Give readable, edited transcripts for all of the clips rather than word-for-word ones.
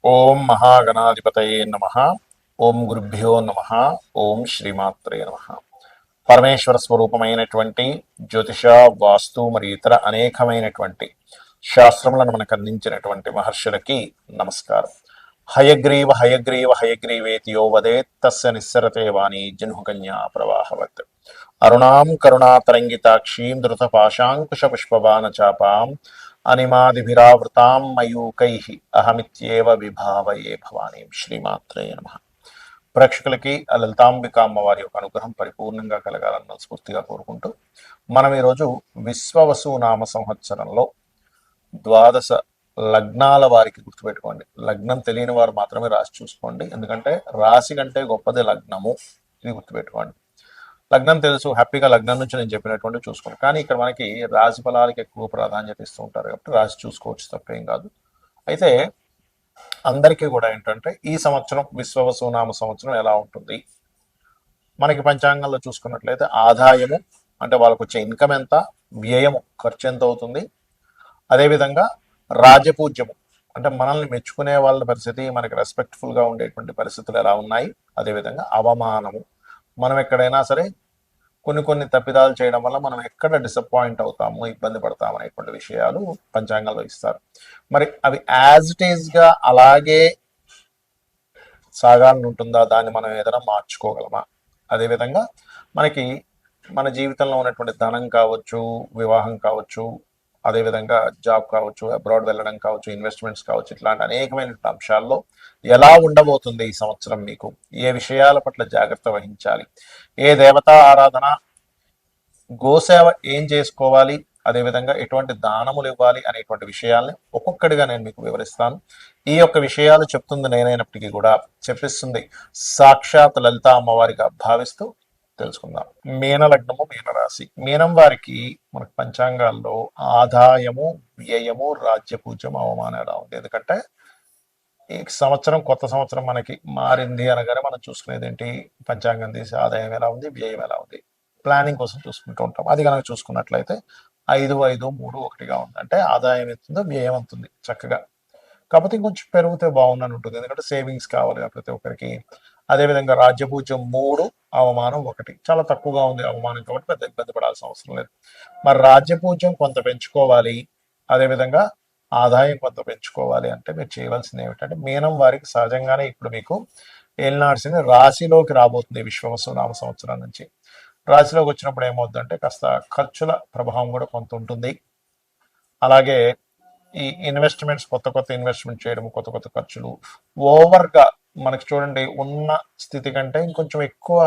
ఓం మహాగణాధిపతయే నమః. ఓం గురుభ్యో నమః. ఓం శ్రీమాత్రే నమః. పరమేశ్వర స్వరూపమైనటువంటి జ్యోతిష, వాస్తు మరియు ఇతర అనేకమైనటువంటి శాస్త్రములను మనకు అందించినటువంటి మహర్షులకి నమస్కారం. హయగ్రీవ హయగ్రీవ హయగ్రీవేతి యో వదేత్ తస్య నిస్సరతే వాణి జన్హుకన్యా ప్రవాహవత్. అరుణాం కరుణాతరంగితాక్షీం ధృతపాశాంకుశ పుష్పబాణ చాపాం అనిమాదిభిరావృతాం మయూకైః అహమిత్యేవ విభావయే భవానీం. శ్రీమాత్రే నమః. ప్రేక్షకులకి ఆ లలితాంబిక అమ్మవారి యొక్క అనుగ్రహం పరిపూర్ణంగా కలగాలని మనస్ఫూర్తిగా కోరుకుంటూ మనం ఈరోజు విశ్వవసు నామ సంవత్సరంలో ద్వాదశ లగ్నాల వారికి గుర్తుపెట్టుకోండి. లగ్నం తెలియని వారు మాత్రమే రాసి చూసుకోండి, ఎందుకంటే రాశి కంటే గొప్పది లగ్నము. ఇది గుర్తుపెట్టుకోండి. లగ్నం తెలుసు, హ్యాపీగా లగ్నం నుంచి నేను చెప్పినటువంటి చూసుకోండి. కానీ ఇక్కడ మనకి రాశి ఫలాలకి ఎక్కువ ప్రాధాన్యత ఇస్తూ ఉంటారు కాబట్టి రాశి చూసుకోవచ్చు, తప్పేం కాదు. అయితే అందరికీ కూడా ఏంటంటే ఈ సంవత్సరం విశ్వవసునామ సంవత్సరం ఎలా ఉంటుంది, మనకి పంచాంగంలో చూసుకున్నట్లయితే ఆదాయము అంటే వాళ్ళకు వచ్చే ఇన్కమ్ ఎంత, వ్యయము ఖర్చు ఎంత అవుతుంది, అదేవిధంగా రాజపూజ్యము అంటే మనల్ని మెచ్చుకునే వాళ్ళ పరిస్థితి, మనకి రెస్పెక్ట్ఫుల్గా ఉండేటువంటి పరిస్థితులు ఎలా ఉన్నాయి, అదేవిధంగా అవమానము, మనం ఎక్కడైనా సరే కొన్ని తప్పిదాలు చేయడం వల్ల మనం ఎక్కడ డిసప్పాయింట్ అవుతాము, ఇబ్బంది పడతాము అనేటువంటి విషయాలు పంచాంగంలో ఇస్తారు. మరి అవి యాజ్ ఇట్ ఈస్గా అలాగే సాగాలని ఉంటుందా, దాన్ని మనం ఏదైనా మార్చుకోగలమా, అదేవిధంగా మనకి మన జీవితంలో ఉన్నటువంటి ధనం కావచ్చు, వివాహం కావచ్చు, అదేవిధంగా జాబ్ కావచ్చు, అబ్రాడ్ వెళ్ళడం కావచ్చు, ఇన్వెస్ట్మెంట్స్ కావచ్చు, ఇట్లాంటి అనేకమైన అంశాల్లో ఎలా ఉండబోతుంది ఈ సంవత్సరం, మీకు ఏ విషయాల పట్ల జాగ్రత్త వహించాలి, ఏ దేవతా ఆరాధన, గోసేవ ఏం చేసుకోవాలి, అదేవిధంగా ఎటువంటి దానములు ఇవ్వాలి అనేటువంటి విషయాల్ని ఒక్కొక్కటిగా నేను మీకు వివరిస్తాను. ఈ యొక్క విషయాలు చెప్తుంది నేనైనప్పటికీ కూడా చెప్పిస్తుంది సాక్షాత్ లలిత అమ్మవారిగా భావిస్తూ తెలుసుకుందాం. మీన లగ్నము, మీనరాశి. మీనం వారికి మనకు పంచాంగాల్లో ఆదాయము, వ్యయము, రాజ్యపూజ్యం, అవమానం ఎలా ఉంది. ఎందుకంటే ఈ సంవత్సరం కొత్త సంవత్సరం మనకి మారింది అనగానే మనం చూసుకునేది ఏంటి, పంచాంగం తీసి ఆదాయం ఎలా ఉంది, వ్యయం ఎలా ఉంది, ప్లానింగ్ కోసం చూసుకుంటూ ఉంటాం. అది కనుక చూసుకున్నట్లయితే 5-5-3-1గా ఉంది. అంటే ఆదాయం ఎంతుందో వ్యయం అంతుంది చక్కగా. కాకపోతే ఇంకొంచెం పెరిగితే బాగుందని ఉంటుంది, ఎందుకంటే సేవింగ్స్ కావాలి ప్రతి ఒక్కరికి. అదేవిధంగా రాజ్యపూజ్యం 3, అవమానం 1, చాలా తక్కువగా ఉంది అవమానం, కాబట్టి పెద్ద ఇబ్బంది పడాల్సిన అవసరం లేదు. మరి రాజ్యపూజ్యం కొంత పెంచుకోవాలి, అదేవిధంగా ఆదాయం కొంత పెంచుకోవాలి అంటే మీరు చేయవలసింది ఏమిటంటే, మీనం వారికి సహజంగానే ఇప్పుడు మీకు ఏలినాడ్సిని రాశిలోకి రాబోతుంది విశ్వవసు నామ సంవత్సరం నుంచి. రాశిలోకి వచ్చినప్పుడు ఏమవుతుందంటే కాస్త ఖర్చుల ప్రభావం కూడా కొంత ఉంటుంది. అలాగే ఈ ఇన్వెస్ట్మెంట్స్, కొత్త ఇన్వెస్ట్మెంట్ చేయడం, కొత్త ఖర్చులు, ఓవర్గా మనకి చూడండి ఉన్న స్థితి కంటే ఇంకొంచెం ఎక్కువ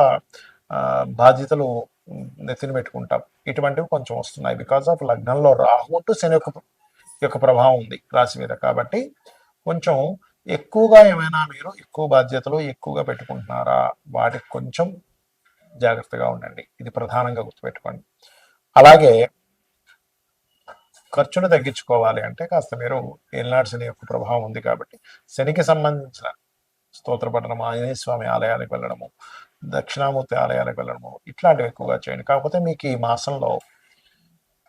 బాధ్యతలు నెత్తిన పెట్టుకుంటాం. ఇటువంటివి కొంచెం వస్తున్నాయి బికాస్ ఆఫ్ లగ్నంలో రాహు టు శని యొక్క ప్రభావం ఉంది రాశి మీద. కాబట్టి కొంచెం ఎక్కువగా ఏమైనా మీరు ఎక్కువ బాధ్యతలు ఎక్కువగా పెట్టుకుంటున్నారా, వాటికి కొంచెం జాగ్రత్తగా ఉండండి. ఇది ప్రధానంగా గుర్తుపెట్టుకోండి. అలాగే ఖర్చును తగ్గించుకోవాలి అంటే కాస్త మీరు ఏలినాడు శని యొక్క ప్రభావం ఉంది కాబట్టి శనికి సంబంధించిన స్తోత్ర పఠనం, ఆంజనేయ స్వామి ఆలయాలకు వెళ్ళడము, దక్షిణామూర్తి ఆలయాలకు వెళ్ళడము, ఇట్లాంటివి ఎక్కువగా చేయండి. కాకపోతే మీకు ఈ మాసంలో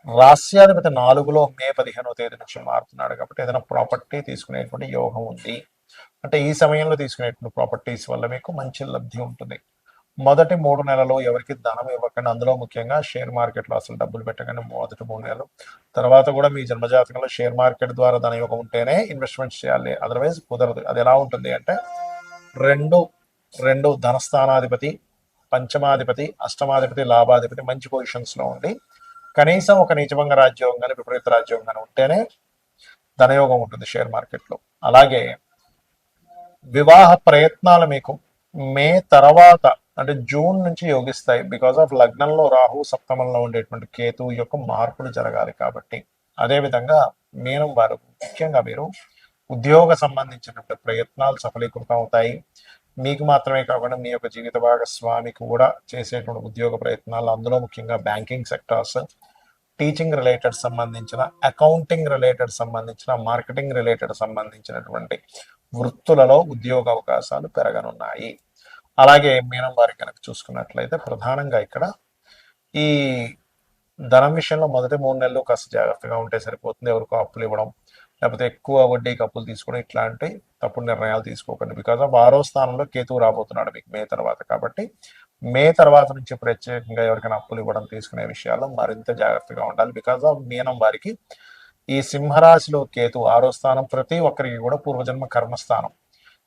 రాస్యాధిపతి 4లో మే 15వ తేదీ నుంచి మారుతున్నాడు కాబట్టి ఏదైనా ప్రాపర్టీ తీసుకునేటువంటి యోగం ఉంది. అంటే ఈ సమయంలో తీసుకునేటువంటి ప్రాపర్టీస్ వల్ల మీకు మంచి లబ్ధి ఉంటుంది. మొదటి 3 నెలలు ఎవరికి ధనం ఇవ్వకండి, అందులో ముఖ్యంగా షేర్ మార్కెట్లో అసలు డబ్బులు పెట్టకండి మొదటి 3 నెలలు. తర్వాత కూడా మీ జన్మజాతకంలో షేర్ మార్కెట్ ద్వారా ధన యోగం ఉంటేనే ఇన్వెస్ట్మెంట్స్ చేయాలి, అదర్వైజ్ కుదరదు. అది ఎలా ఉంటుంది అంటే రెండు ధనస్థానాధిపతి, పంచమాధిపతి, అష్టమాధిపతి, లాభాధిపతి మంచి పొజిషన్స్లో ఉండి కనీసం ఒక నీచభంగ రాజ్యోగం కానీ విపరీత రాజ్యోగం కానీ ఉంటేనే ధనయోగం ఉంటుంది షేర్ మార్కెట్లో. అలాగే వివాహ ప్రయత్నాలు మీకు మే తర్వాత అంటే జూన్ నుంచి యోగిస్తాయి. బికాస్ ఆఫ్ లగ్నంలో రాహు, సప్తమంలో ఉండేటువంటి కేతు యొక్క మార్పులు జరగాలి కాబట్టి. అదేవిధంగా మీనం వారు ముఖ్యంగా మీరు ఉద్యోగ సంబంధించినటువంటి ప్రయత్నాలు సఫలీకృతం అవుతాయి. మీకు మాత్రమే కాకుండా మీ యొక్క జీవిత భాగస్వామికి కూడా చేసేటువంటి ఉద్యోగ ప్రయత్నాలు, అందులో ముఖ్యంగా బ్యాంకింగ్ సెక్టార్స్, టీచింగ్ రిలేటెడ్ సంబంధించిన, అకౌంటింగ్ రిలేటెడ్ సంబంధించిన, మార్కెటింగ్ రిలేటెడ్ సంబంధించినటువంటి వృత్తులలో ఉద్యోగ అవకాశాలు పెరగనున్నాయి. అలాగే మీనం వారికి కనుక చూసుకున్నట్లయితే ప్రధానంగా ఇక్కడ ఈ ధనం విషయంలో మొదటి 3 నెలలు కాస్త జాగ్రత్తగా ఉంటే సరిపోతుంది. ఎవరికో అప్పులు ఇవ్వడం, లేకపోతే ఎక్కువ వడ్డీకి అప్పులు తీసుకోవడం, ఇట్లాంటి తప్పుడు నిర్ణయాలు తీసుకోకండి. బికాజ్ ఆఫ్ 6వ స్థానంలో కేతువు రాబోతున్నాడు మీకు మే తర్వాత. కాబట్టి మే తర్వాత నుంచి ప్రత్యేకంగా ఎవరికైనా అప్పులు ఇవ్వడం, తీసుకునే విషయాల్లో మరింత జాగ్రత్తగా ఉండాలి. బికాజ్ ఆఫ్ మీనం వారికి ఈ సింహరాశిలో కేతు 6వ స్థానం ప్రతి ఒక్కరికి కూడా పూర్వజన్మ కర్మస్థానం.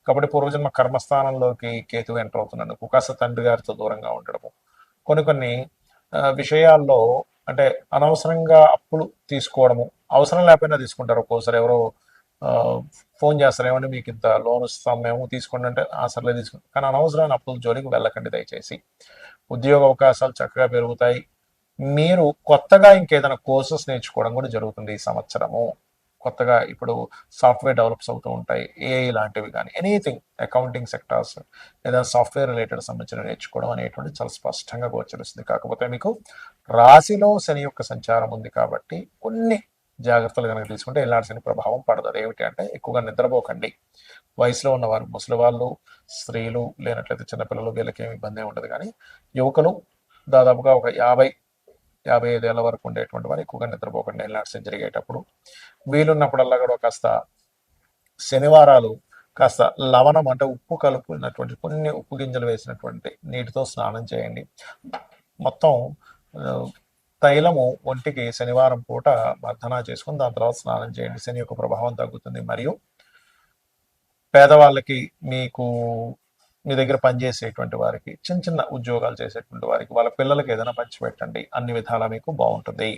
కాబట్టి పూర్వజన్మ కర్మస్థానంలోకి కేతు ఎంటర్ అవుతున్నందుకు కాస్త తండ్రి గారితో దూరంగా ఉండడము, కొన్ని కొన్ని విషయాల్లో అంటే అనవసరంగా అప్పులు తీసుకోవడము, అవసరం లేకపోయినా తీసుకుంటారు. ఒక్కోసారి ఎవరో ఫోన్ చేస్తారు, ఏమంటే మీకు ఇంత లోన్ ఇస్తాం మేము, తీసుకోండి అంటే సర్లే తీసుకుంటాం. కానీ అనవసరమైన అప్పుల జోలికి వెళ్ళకండి దయచేసి. ఉద్యోగ అవకాశాలు చక్కగా పెరుగుతాయి. మీరు కొత్తగా ఇంకేదైనా కోర్సెస్ నేర్చుకోవడం కూడా జరుగుతుంది ఈ సంవత్సరము. కొత్తగా ఇప్పుడు సాఫ్ట్వేర్ డెవలప్స్ అవుతూ ఉంటాయి, ఏఐ లాంటివి కానీ, ఎనీథింగ్ అకౌంటింగ్ సెక్టార్స్ లేదా సాఫ్ట్వేర్ రిలేటెడ్ సంబంధించిన నేర్చుకోవడం అనేటువంటి చాలా స్పష్టంగా గోచరిస్తుంది. కాకపోతే మీకు రాశిలో శని యొక్క సంచారం ఉంది కాబట్టి కొన్ని జాగ్రత్తలు కనుక తీసుకుంటే ఎలాంటి శని ప్రభావం పడదు. ఏమిటి అంటే ఎక్కువగా నిద్రపోకండి. వయసులో ఉన్నవారు, ముసలి వాళ్ళు, స్త్రీలు, లేనట్లయితే చిన్నపిల్లలు, వీళ్ళకి ఏమి ఇబ్బంది ఉండదు. కానీ యువకులు దాదాపుగా ఒక 55 ఏళ్ళ వరకు ఉండేటువంటి వారు ఎక్కువగా నిద్రపోకండి ఎల్నాటి శని జరిగేటప్పుడు. వీలున్నప్పుడల్లా కూడా కాస్త శనివారాలు కాస్త లవణం అంటే ఉప్పు కలుపుకున్నటువంటి కొన్ని ఉప్పు గింజలు వేసినటువంటి నీటితో స్నానం చేయండి. మొత్తం తైలము ఒంటికి శనివారం పూట మర్దనా చేసుకుని దాని తర్వాత స్నానం చేయండి. శని యొక్క ప్రభావం తగ్గుతుంది. మరియు పేదవాళ్ళకి, మీకు మీ దగ్గర పనిచేసేటువంటి వారికి, చిన్న చిన్న ఉద్యోగాలు చేసేటువంటి వారికి, వాళ్ళ పిల్లలకి ఏదైనా పంచిపెట్టండి. అన్ని విధాలా మీకు బాగుంటుంది.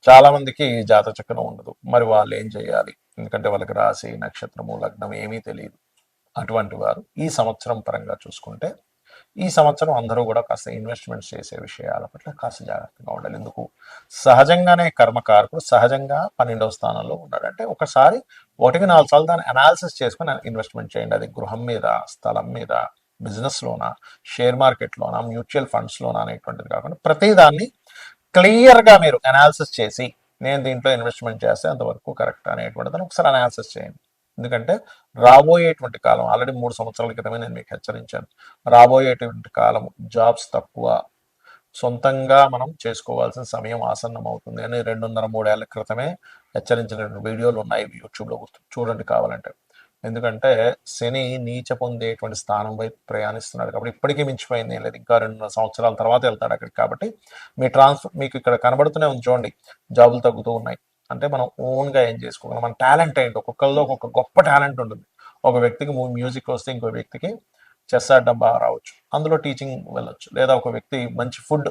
చాలా మందికి జాతక చక్రం ఉండదు, మరి వాళ్ళు ఏం చేయాలి? ఎందుకంటే వాళ్ళకి రాశి, నక్షత్రము, లగ్నం ఏమీ తెలియదు. అటువంటి వారు ఈ సంవత్సరం పరంగా చూసుకుంటే, ఈ సంవత్సరం అందరూ కూడా కాస్త ఇన్వెస్ట్మెంట్స్ చేసే విషయాల పట్ల కాస్త జాగ్రత్తగా ఉండాలి. ఎందుకు? సహజంగానే కర్మకారకుడు సహజంగా 12వ స్థానంలో ఉన్నాడు. అంటే ఒకసారి 1-4 సార్లు దాన్ని అనాలిసిస్ చేసుకుని ఇన్వెస్ట్మెంట్ చేయండి. అది గృహం మీద, స్థలం మీద, బిజినెస్లోనా, షేర్ మార్కెట్లోనా, మ్యూచువల్ ఫండ్స్లోనా అనేటువంటిది కాకుండా ప్రతిదాన్ని క్లియర్గా మీరు అనాలిసిస్ చేసి, నేను దీంట్లో ఇన్వెస్ట్మెంట్ చేస్తే అంతవరకు కరెక్ట్ అనేటువంటిదని ఒకసారి అనాలిసిస్ చేయండి. ఎందుకంటే రాబోయేటువంటి కాలం, ఆల్రెడీ 3 సంవత్సరాల క్రితమే నేను మీకు హెచ్చరించాను, రాబోయేటువంటి కాలం జాబ్స్ తక్కువ, సొంతంగా మనం చేసుకోవాల్సిన సమయం ఆసన్నం అవుతుంది అని 2.5-3 ఏళ్ల క్రితమే హెచ్చరించినటువంటి వీడియోలు ఉన్నాయి యూట్యూబ్లో, చూడండి కావాలంటే. ఎందుకంటే శని నీచ పొందేటువంటి స్థానం వైపు ప్రయాణిస్తున్నాడు కాబట్టి ఇప్పటికీ మించిపోయింది ఏం లేదు, ఇంకా 2 సంవత్సరాల తర్వాత వెళ్తాడు అక్కడికి. కాబట్టి మీ మీకు ఇక్కడ కనబడుతూనే ఉంది చూడండి, జాబులు తగ్గుతూ ఉన్నాయి. అంటే మనం ఓన్గా ఏం చేసుకోగలం, మన టాలెంట్ ఏంటి, ఒక్కొక్కరిలో ఒక్కొక్క గొప్ప టాలెంట్ ఉంటుంది. ఒక వ్యక్తికి మ్యూజిక్ వస్తే ఇంకో వ్యక్తికి చెస్ ఆడడం బాగా రావచ్చు, అందులో టీచింగ్ వెళ్ళొచ్చు. లేదా ఒక వ్యక్తి మంచి ఫుడ్,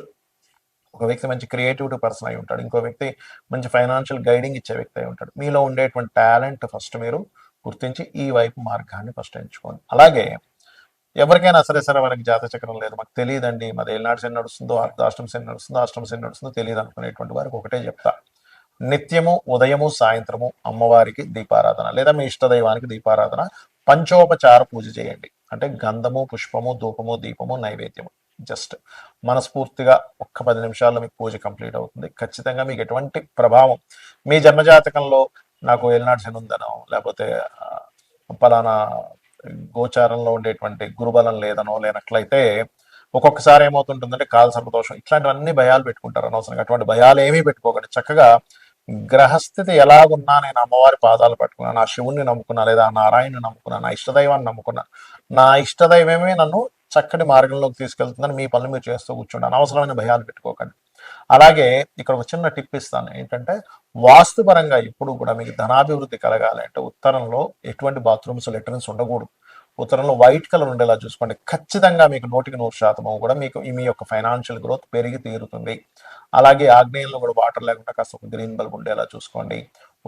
ఒక వ్యక్తి మంచి క్రియేటివిటీ పర్సన్ అయి ఉంటాడు, ఇంకో వ్యక్తి మంచి ఫైనాన్షియల్ గైడింగ్ ఇచ్చే వ్యక్తి అయి ఉంటాడు. మీలో ఉండేటువంటి టాలెంట్ ఫస్ట్ మీరు గుర్తించి ఈ వైపు మార్గాన్ని ఫస్ట్ ఎంచుకోండి. అలాగే ఎవరికైనా సరే మనకి జాతక చక్రం లేదు, మాకు తెలియదండి, మాది ఏళ్ళనాడు శని నడుస్తుందో, అర్ధాష్టమ శని నడుస్తుందో, అష్టమ శని నడుస్తుందో తెలియదు అనుకునేటువంటి వారికి ఒకటే చెప్తా, నిత్యము ఉదయము సాయంత్రము అమ్మవారికి దీపారాధన లేదా మీ ఇష్టదైవానికి దీపారాధన, పంచోపచార పూజ చేయండి. అంటే గంధము, పుష్పము, ధూపము, దీపము, నైవేద్యము. జస్ట్ మనస్ఫూర్తిగా ఒక్క 10 నిమిషాల్లో మీకు పూజ కంప్లీట్ అవుతుంది. ఖచ్చితంగా మీకు ఎటువంటి ప్రభావం మీ జన్మజాతకంలో నాకు ఏలినాడు శని ఉందనో, లేకపోతే పలానా గోచారంలో ఉండేటువంటి గురుబలం లేదనో, లేనట్లయితే ఒక్కొక్కసారి ఏమవుతుంటుందంటే కాల సర్పదోషం, ఇట్లాంటివన్నీ భయాలు పెట్టుకుంటారు అనవసరంగా. అటువంటి భయాలు ఏమీ పెట్టుకోకండి. చక్కగా గ్రహస్థితి ఎలాగున్నా నేను అమ్మవారి పాదాలు పట్టుకున్నా, నా శివుణ్ణి నమ్ముకున్నా, లేదా నారాయణని నమ్ముకున్నా, నా ఇష్టదైవాన్ని నమ్ముకున్నా, నా ఇష్టదైవమే నన్ను చక్కటి మార్గంలోకి తీసుకెళ్తుందని మీ పనులు మీరు చేస్తూ కూర్చోండి. అనవసరమైన భయాలు పెట్టుకోకండి. అలాగే ఇక్కడ ఒక చిన్న టిప్ ఇస్తాను, ఏంటంటే వాస్తుపరంగా ఎప్పుడు కూడా మీకు ధనాభివృద్ధి కలగాలి అంటే ఉత్తరంలో ఎటువంటి బాత్రూమ్స్, లెటరిన్స్ ఉండకూడదు. ఉత్తరంలో వైట్ కలర్ ఉండేలా చూసుకోండి. ఖచ్చితంగా మీకు 100% కూడా మీకు మీ యొక్క ఫైనాన్షియల్ గ్రోత్ పెరిగి తీరుతుంది. అలాగే ఆగ్నేయంలో కూడా వాటర్ లేకుండా కాస్త ఒక గ్రీన్ బల్బ్ ఉండేలా చూసుకోండి.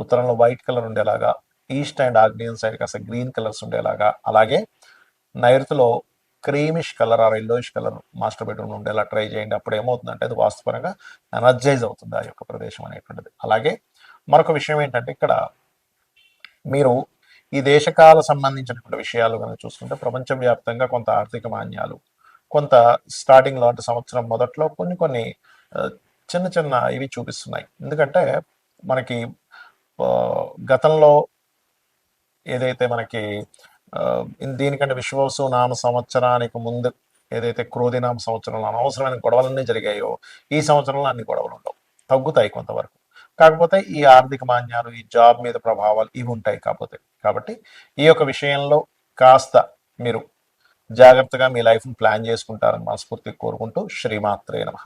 ఉత్తరంలో వైట్ కలర్ ఉండేలాగా, ఈస్ట్ అండ్ ఆగ్నేయం సైడ్ కాస్త గ్రీన్ కలర్స్ ఉండేలాగా, అలాగే నైరుతిలో creamish colour or yellowish colour master bedroom ఉండేలా ట్రై చేయండి. అప్పుడు ఏమవుతుందంటే అది వాస్తుపరంగా ఎనర్జైజ్ అవుతుంది ఆ యొక్క ప్రదేశం అనేటువంటిది. అలాగే మరొక విషయం ఏంటంటే ఇక్కడ మీరు ఈ దేశకాల సంబంధించినటువంటి విషయాలు కనుక చూసుకుంటే ప్రపంచవ్యాప్తంగా కొంత ఆర్థిక మాన్యాలు, కొంత స్టార్టింగ్లో అంటే సంవత్సరం మొదట్లో కొన్ని చిన్న చిన్న ఇవి చూపిస్తున్నాయి. ఎందుకంటే మనకి గతంలో ఏదైతే మనకి దీనికంటే విశ్వవసు నామ సంవత్సరానికి ముందు ఏదైతే క్రోధినామ సంవత్సరంలో అనవసరమైన గొడవలన్నీ జరిగాయో, ఈ సంవత్సరంలో అన్ని గొడవలు ఉండవు, తగ్గుతాయి కొంతవరకు. కాకపోతే ఈ ఆర్థిక మాన్యాలు, ఈ జాబ్ మీద ప్రభావాలు ఇవి ఉంటాయి కాకపోతే. కాబట్టి ఈ యొక్క విషయంలో కాస్త మీరు జాగ్రత్తగా మీ లైఫ్ని ప్లాన్ చేసుకుంటారని మనస్ఫూర్తిగా కోరుకుంటూ శ్రీమాత్రే నమః.